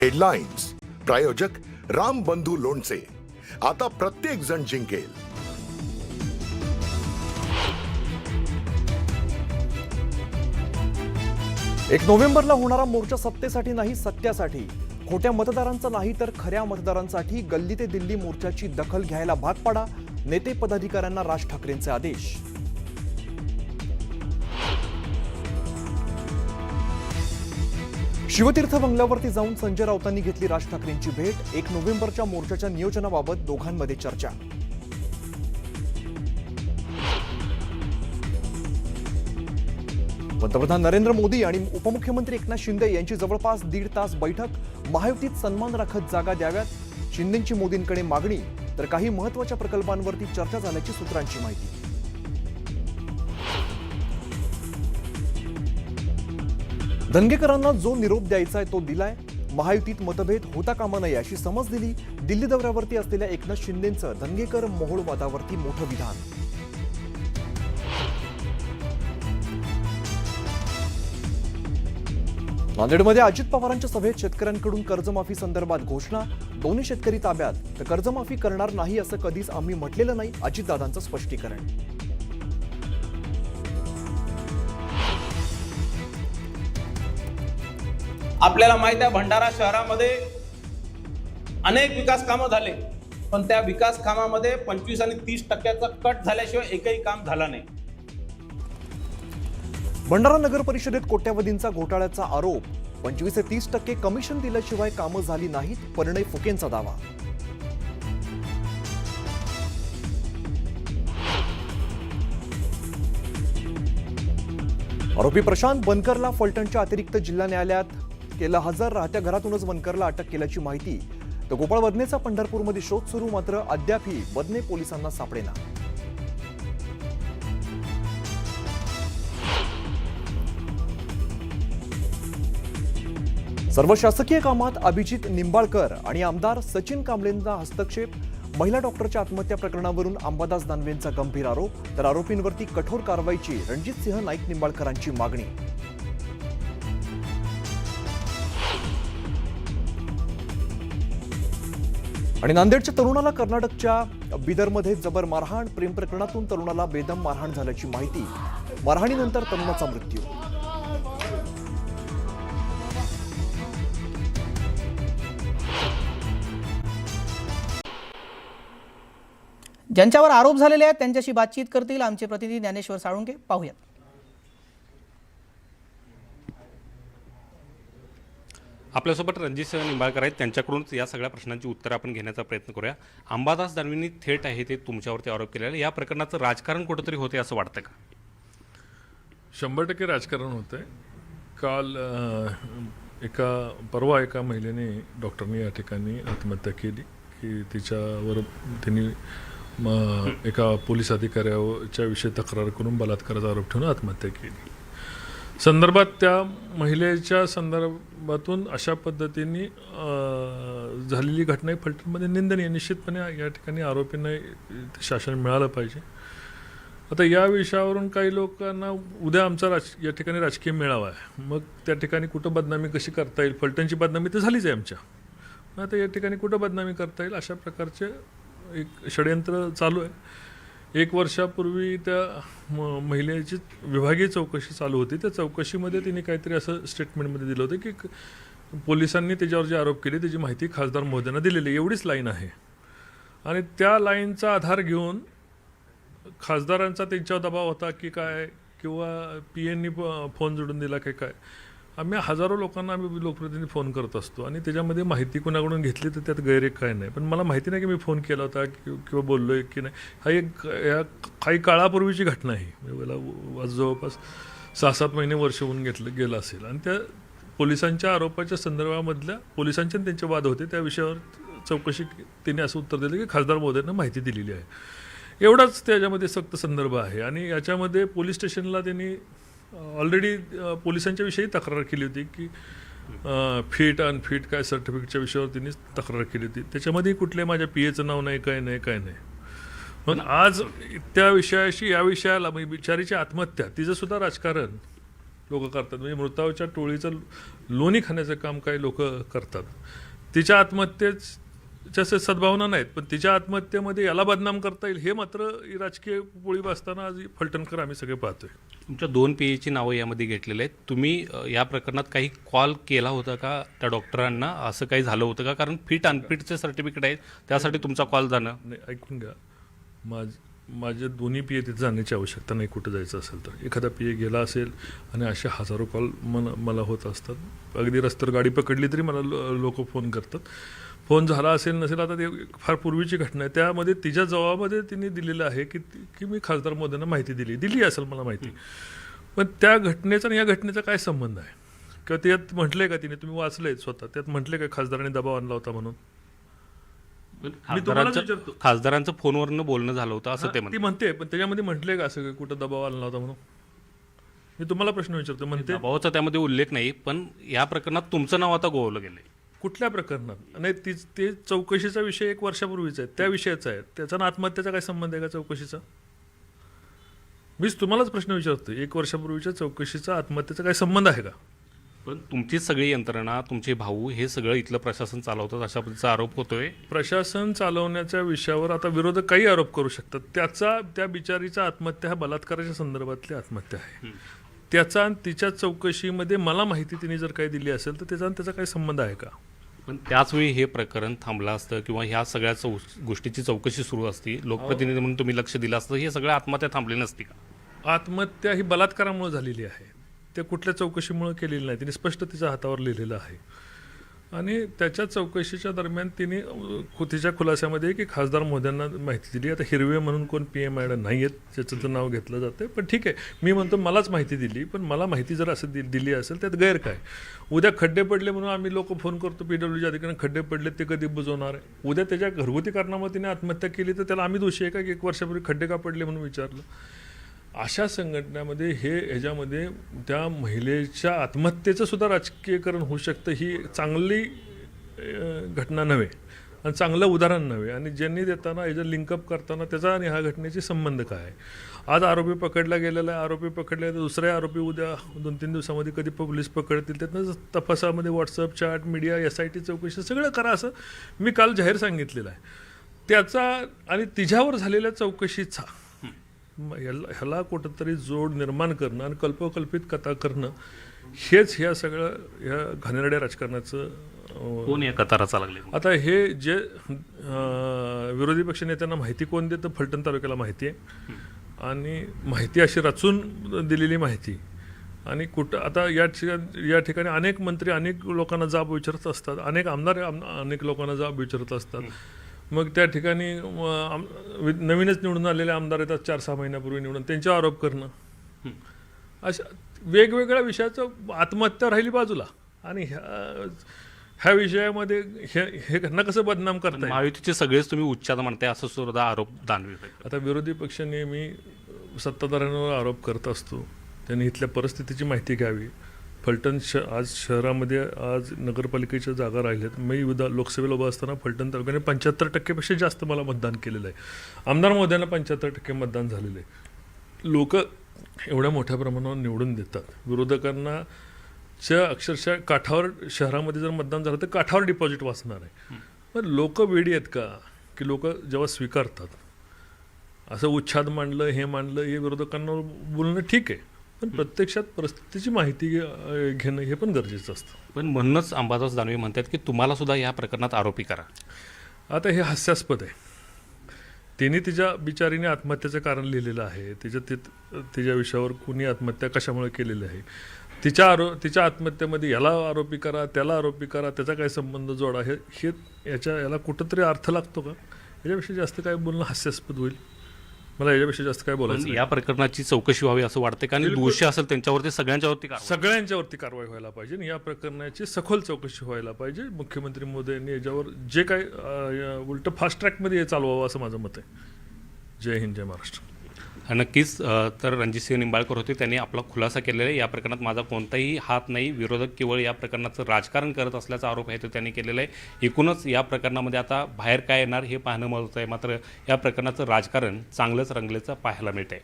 Headlines प्रायोजक राम बंधू लोणचे. आता प्रत्येक जण जिंकेल. 1 नोव्हेंबरला होणारा मोर्चा सत्तेसाठी नाही, सत्यासाठी. खोट्या मतदारांचा नाही तर खऱ्या मतदारांसाठी गल्ली ते दिल्ली मोर्चाची दखल घ्यायला भाग पाडा. नेते पदाधिकाऱ्यांना राज ठाकरेंचे आदेश. शिवतीर्थ बंगल्यावरती जाऊन संजय राऊतांनी घेतली राज ठाकरेंची भेट. 1 नोव्हेंबरच्या मोर्चाच्या नियोजनाबाबत दोघांमध्ये चर्चा. पंतप्रधान नरेंद्र मोदी आणि उपमुख्यमंत्री एकनाथ शिंदे यांची जवळपास 1.5 तास बैठक. महायुतीत सन्मान राखत जागा द्याव्यात, शिंदेंची मोदींकडे मागणी. तर काही महत्त्वाच्या प्रकल्पांवरती चर्चा झाल्याची सूत्रांची माहिती. धनगेकरांना जो निरोप द्यायचा आहे तो दिलाय. महायुतीत मतभेद होता कामा नये अशी समज दिली. दिल्ली दौऱ्यावरती असलेल्या एकनाथ शिंदेंचं धनगेकर मोहोळ वादावरती मोठं विधान. नांदेडमध्ये अजित पवारांच्या सभेत शेतकऱ्यांकडून कर्जमाफी संदर्भात घोषणा. दोन्ही शेतकरी ताब्यात तर कर्जमाफी करणार नाही असं कधीच आम्ही म्हटलेलं नाही, अजितदादांचं स्पष्टीकरण. आपल्याला माहिती आहे भंडारा शहरामध्ये अनेक विकास कामं झाले, पण त्या विकास कामामध्ये 25 आणि 30% कट झाल्याशिवाय एकही काम झालं नाही. भंडारा नगर परिषदेत कोट्यावधींचा घोटाळ्याचा आरोप. 25 ते 30% कमिशन दिल्याशिवाय कामं झाली नाहीत, परिणय फुकेंचा दावा. आरोपी प्रशांत बनकरला फलटणच्या अतिरिक्त जिल्हा न्यायालयात केलं हजर. राहत्या घरातूनच बनकरला अटक केल्याची माहिती. तर गोपाळ वदनेचा पंढरपूरमध्ये शोध सुरू, मात्र अद्यापही वदने पोलिसांना सापडेना. सर्व शासकीय कामात अभिजित निंबाळकर आणि आमदार सचिन कांबळेंचा हस्तक्षेप. महिला डॉक्टरच्या आत्महत्या प्रकरणावरून अंबादास दानवेंचा गंभीर आरोप. तर आरोपींवरती कठोर कारवाईची रणजितसिंह नाईक निंबाळकरांची मागणी. आणि नांदेडच्या तरुणाला कर्नाटकच्या बिदरमध्ये जबर मारहाण. प्रेम प्रकरणातून तरुणाला बेदम मारहाण झाल्याची माहिती. मारहाणीनंतर तरुणाचा मृत्यू. ज्यांच्यावर आरोप झालेले आहेत त्यांच्याशी बातचीत करतील आमचे प्रतिनिधी ज्ञानेश्वर साळुंके. पाहूयात. आपल्यासोबत रणजितसिंह निंबाळकर आहेत, त्यांच्याकडूनच या सगळ्या प्रश्नांची उत्तरं आपण घेण्याचा प्रयत्न करूया. अंबादास दानवेंनी थेट आहे ते तुमच्यावरती आरोप केलेला, या प्रकरणाचं राजकारण कुठंतरी होते असं वाटतं का? 100% राजकारण होतं आहे. काल परवा एका महिलेने डॉक्टरनी या ठिकाणी आत्महत्या केली की तिच्यावर त्यांनी एका पोलीस अधिकाऱ्याच्या विषयी तक्रार करून बलात्काराचा आरोप ठेवून आत्महत्या केली. संदर्भात त्या महिलेच्या संदर्भातून अशा पद्धतीने झालेली घटना फलटणमध्ये निंदनीय. निश्चितपणे या ठिकाणी आरोपींना शासन मिळालं पाहिजे. आता या विषयावरून काही लोकांना उद्या आमचा या ठिकाणी राजकीय मेळावा आहे, मग त्या ठिकाणी कुठं बदनामी कशी करता येईल. फलटणची बदनामी तर झालीच आहे आमच्या, आता या ठिकाणी कुठं बदनामी करता येईल अशा प्रकारचे एक षडयंत्र चालू आहे. 1 वर्षापूर्वी त्या महिलेची विभागीय चौकशी चालू होती. त्या चौकशीमध्ये तिने काहीतरी असं स्टेटमेंटमध्ये दिलं होतं की पोलिसांनी त्याच्यावर जे आरोप केले त्याची माहिती खासदार महोदयांना दिलेली, एवढीच लाईन आहे. आणि त्या लाईनचा आधार घेऊन खासदारांचा त्यांच्यावर दबाव होता की काय, किंवा PNनी फोन जोडून दिला की काय. आम्ही हजारो लोकांना लोकप्रतिनिधी फोन करत असतो आणि त्याच्यामध्ये माहिती कोणाकडून घेतली तर त्यात गैर काय नाही. पण मला माहिती नाही की मी फोन केला होता किंवा बोललो आहे की नाही. हा या काही काळापूर्वीची घटना आहे. मला जवळपास 6-7 महिने वर्ष होऊन गेलं असेल. आणि त्या पोलिसांच्या आरोपाच्या संदर्भामधल्या पोलिसांचे त्यांचे वाद होते, त्या विषयावर चौकशी त्यांनी असं उत्तर दिलं की खासदार महोदयांना माहिती दिलेली आहे. एवढाच त्याच्यामध्ये सक्त संदर्भ आहे. आणि याच्यामध्ये पोलीस स्टेशनला त्यांनी ऑलरेडी पोलिसांच्या विषयी तक्रार केली होती की फिट अनफिट काय सर्टिफिकेटच्या विषयावर त्यांनी तक्रार केली होती. त्याच्यामध्ये कुठल्या माझ्या PAचं नाव नाही, काय नाही. पण आज त्या विषयाशी या विषयाला बिचारीची आत्महत्या, तिचं सुद्धा राजकारण लोक करतात, म्हणजे मृताच्या टोळीचं लोणी खाण्याचं काम काही लोक करतात. तिच्या आत्महत्येच्या सद्भावना नाहीत, पण तिच्या आत्महत्येमध्ये याला बदनाम करता येईल हे मात्र राजकीय पोळी बसताना आज फलटणकर आम्ही सगळे पाहतोय. तुमच्या 2 PAची नावं यामध्ये घेतलेली आहेत. तुम्ही या प्रकरणात काही कॉल केला होता का त्या डॉक्टरांना? असं काही झालं होतं का? कारण फिट अनफिटचे सर्टिफिकेट आहेत, त्यासाठी तुमचा कॉल जाणं. नाही, ऐकून घ्या, माझे दोन्ही PA तिथे जाण्याची आवश्यकता नाही. कुठं जायचं असेल तर एखादा PA गेला असेल आणि असे हजारो कॉल मला होत असतात. अगदी रस्त्यावर गाडी पकडली तरी मला लोक फोन करतात. फोन झाला असेल नसेल, आता ते फार पूर्वीची घटना आहे. त्यामध्ये तिच्या जबाबामध्ये तिने दिलेलं आहे की मी खासदार मोदींना माहिती दिली असेल मला माहिती, पण त्या घटनेचा आणि या घटनेचा काय संबंध आहे? किंवा त्यात म्हटलंय का तिने, तुम्ही वाचलंय स्वतः, त्यात म्हटलंय का खासदारांनी दबाव आणला होता म्हणून? खासदारांचं फोनवरनं बोलणं झालं होतं असं ते ती म्हणते, पण त्याच्यामध्ये म्हटलंय का असं कुठं दबाव आणला होता म्हणून? मी तुम्हाला प्रश्न विचारतो. म्हणते दबावाचा त्यामध्ये उल्लेख नाही, पण या प्रकरणात तुमचं नाव आता गोवलं गेलंय. कुठल्या प्रकरणात? नाही, ते चौकशीचा विषय 1 वर्षापूर्वीचा आहे, त्या विषयाचा आहे. त्याचा ना आत्महत्येचा काय संबंध आहे का चौकशीचा? मीच तुम्हालाच प्रश्न विचारतो, 1 वर्षापूर्वीच्या चौकशीचा आत्महत्येचा काय संबंध आहे का? पण तुमची सगळी यंत्रणा, तुमचे भाऊ हे सगळं इथलं प्रशासन चालवतात अशा पद्धतीचा आरोप होतोय. प्रशासन चालवण्याच्या विषयावर आता विरोधक काही आरोप करू शकतात. त्या बिचारीचा आत्महत्या हा बलात्काराच्या संदर्भातली आत्महत्या आहे. त्याचा आणि तिच्या चौकशीमध्ये मला माहिती तिने जर काही दिली असेल तर त्याचा काही संबंध आहे का? पण त्याचवेळी हे प्रकरण थांबलं असतं किंवा ह्या सगळ्या गोष्टीची चौकशी सुरू असती, लोकप्रतिनिधी म्हणून तुम्ही लक्ष दिलं असतं, हे सगळं आत्महत्या थांबली नसती का? आत्महत्या ही बलात्कारामुळे झालेली आहे, ते कुठल्या चौकशीमुळे केलेली नाही. तिने स्पष्ट तिच्या हातावर लिहिलेलं आहे. आणि त्याच्या चौकशीच्या दरम्यान तिने तिच्या खुलाशामध्ये की खासदार मोदींना माहिती दिली. आता हिरवे म्हणून कोण PM मॅडम नाही आहेत ज्याचं तर नाव घेतलं जातं, पण ठीक आहे, मी म्हणतो मलाच माहिती दिली, पण मला माहिती जर असं दिली असेल त्यात गैर काय? उद्या खड्डे पडले म्हणून आम्ही लोक फोन करतो PWG अधिकारी, खड्डे पडले ते कधी बुजवणार आहे? उद्या त्याच्या घरगुती कारणामुळे तिने आत्महत्या केली तर त्याला आम्ही दोषी आहे का की 1 वर्षापूर्वी खड्डे का पडले म्हणून विचारलं? अशा संघटनेमध्ये ह्याच्यामध्ये त्या महिलेच्या आत्महत्येचं सुद्धा राजकीयकरण होऊ शकतं. ही चांगली घटना नव्हे आणि चांगलं उदाहरण नव्हे. आणि ज्यांनी देताना ह्याचं लिंकअप करताना त्याचा आणि ह्या घटनेची संबंध काय आहे? आज आरोपी पकडला गेलेला आहे, आरोपी पकडले तर दुसरे आरोपी उद्या 2-3 दिवसामध्ये कधी पोलीस पकडतील. त्यातनं तपासामध्ये व्हॉट्सअप चॅट, मीडिया, SIT चौकशी सगळं करा असं मी काल जाहीर सांगितलेलं आहे. त्याचा आणि तिच्यावर झालेल्या चौकशीचा ह्याला कुठंतरी जोड निर्माण करणं आणि कल्पकल्पित कथा करणं हेच ह्या सगळं ह्या घाणेरड्या राजकारणाचं कोण या कतारा चालले? आता हे जे विरोधी पक्ष नेत्यांना माहिती कोण देतं? फलटण तालुक्याला माहिती आहे, आणि माहिती अशी रचून दिलेली माहिती. आणि कुठं आता या ठिकाणी अनेक मंत्री अनेक लोकांना जाब विचारत असतात, अनेक आमदार अनेक लोकांना जाब विचारत असतात. मग त्या ठिकाणी नवीनच निवडून आलेले आमदार येतात 4-6 महिन्यापूर्वी निवडून, त्यांच्यावर आरोप करणं, अशा वेगवेगळ्या विषयाचं आत्महत्या राहिली बाजूला, आणि ह्या विषयामध्ये हे घटना कसं बदनाम करताय? महायुतीचे सगळेच तुम्ही उच्चार म्हणताय असं सुद्धा आरोप दानवे. आता विरोधी पक्ष नेहमी सत्ताधाऱ्यांवर आरोप करत असतो, त्यांनी इथल्या परिस्थितीची माहिती घ्यावी. फलटण आज शहरामध्ये आज नगरपालिकेच्या जागा राहिल्यात. मी लोकसभेला उभा असताना फलटण तालुक्याने 75% जास्त मला मतदान केलेलं आहे. आमदार महोदयांना 75% मतदान झालेलं आहे. लोक एवढ्या मोठ्या प्रमाणावर निवडून देतात. विरोधकांना अक्षरशः काठावर शहरामध्ये जर मतदान झालं तर काठावर डिपॉझिट वाचणार आहे. पण लोक वेडी आहेत का की लोक जेव्हा स्वीकारतात असं उच्छाद मांडलं हे मांडलं हे विरोधकांना बोलणं ठीक आहे, पण प्रत्यक्षात परिस्थितीची माहिती घेणं हे पण गरजेचं असतं. पण म्हणूनच अंबादास दानवे म्हणतात की तुम्हाला सुद्धा या प्रकरणात आरोपी करा. आता हे हास्यास्पद आहे. तिने तिच्या बिचारीने आत्महत्येचं कारण लिहिलेलं आहे. तिच्या विषयावर कुणी आत्महत्या कशामुळे केलेली आहे, तिच्या आत्महत्येमध्ये याला आरोपी करा त्याला आरोपी करा, त्याचा काय संबंध जोडा, याला कुठंतरी अर्थ लागतो का? याच्यापेक्षा जास्त काय बोलणं हास्यास्पद होईल. मला याच्यापेक्षा जास्त काय बोलायचं. या प्रकरणाची चौकशी व्हावी असं वाटतं का? आणि दोषी असेल त्यांच्यावरती सगळ्यांच्यावरती कारवाई व्हायला पाहिजे आणि या प्रकरणाची सखोल चौकशी व्हायला पाहिजे. मुख्यमंत्री महोदयांनी याच्यावर जे काय उलट फास्ट ट्रॅकमध्ये चालवावं असं माझं मत आहे. जय हिंद, जय महाराष्ट्र. नक्कीच. तर रणजितसिंह निंबाळकर होते, त्यांनी आपला खुलासा केलेला आहे. या प्रकरणात माझा कोणताही हात नाही. विरोधक केवळ या प्रकरणाचं राजकारण करत असल्याचा आरोप आहे तो त्यांनी केलेला आहे. एकूणच या प्रकरणामध्ये आता बाहेर काय येणार हे पाहणं महत्त्वाचं आहे. मात्र या प्रकरणाचं राजकारण चांगलंच रंगल्याचं पाहायला मिळत आहे.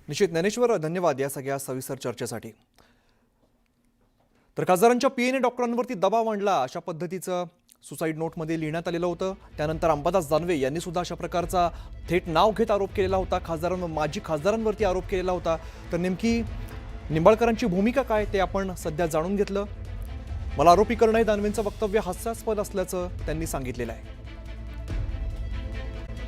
निश्चित ज्ञानेश्वर, धन्यवाद या सगळ्या सविस्तर चर्चेसाठी. तर खासदारांच्या पीएने डॉक्टरांवरती दबाव आणला अशा पद्धतीचं सुसाईड नोटमध्ये लिहिण्यात आलेलं होतं. त्यानंतर अंबादास दानवे यांनी सुद्धा अशा प्रकारचा थेट नाव घेत आरोप केलेला होता. माजी खासदारांवरती आरोप केलेला होता. तर नेमकी निंबाळकरांची भूमिका काय ते आपण सध्या जाणून घेतलं. मला आरोपी करणं हे दानवेंचं वक्तव्य हास्यास्पद असल्याचं त्यांनी सांगितलेलं आहे.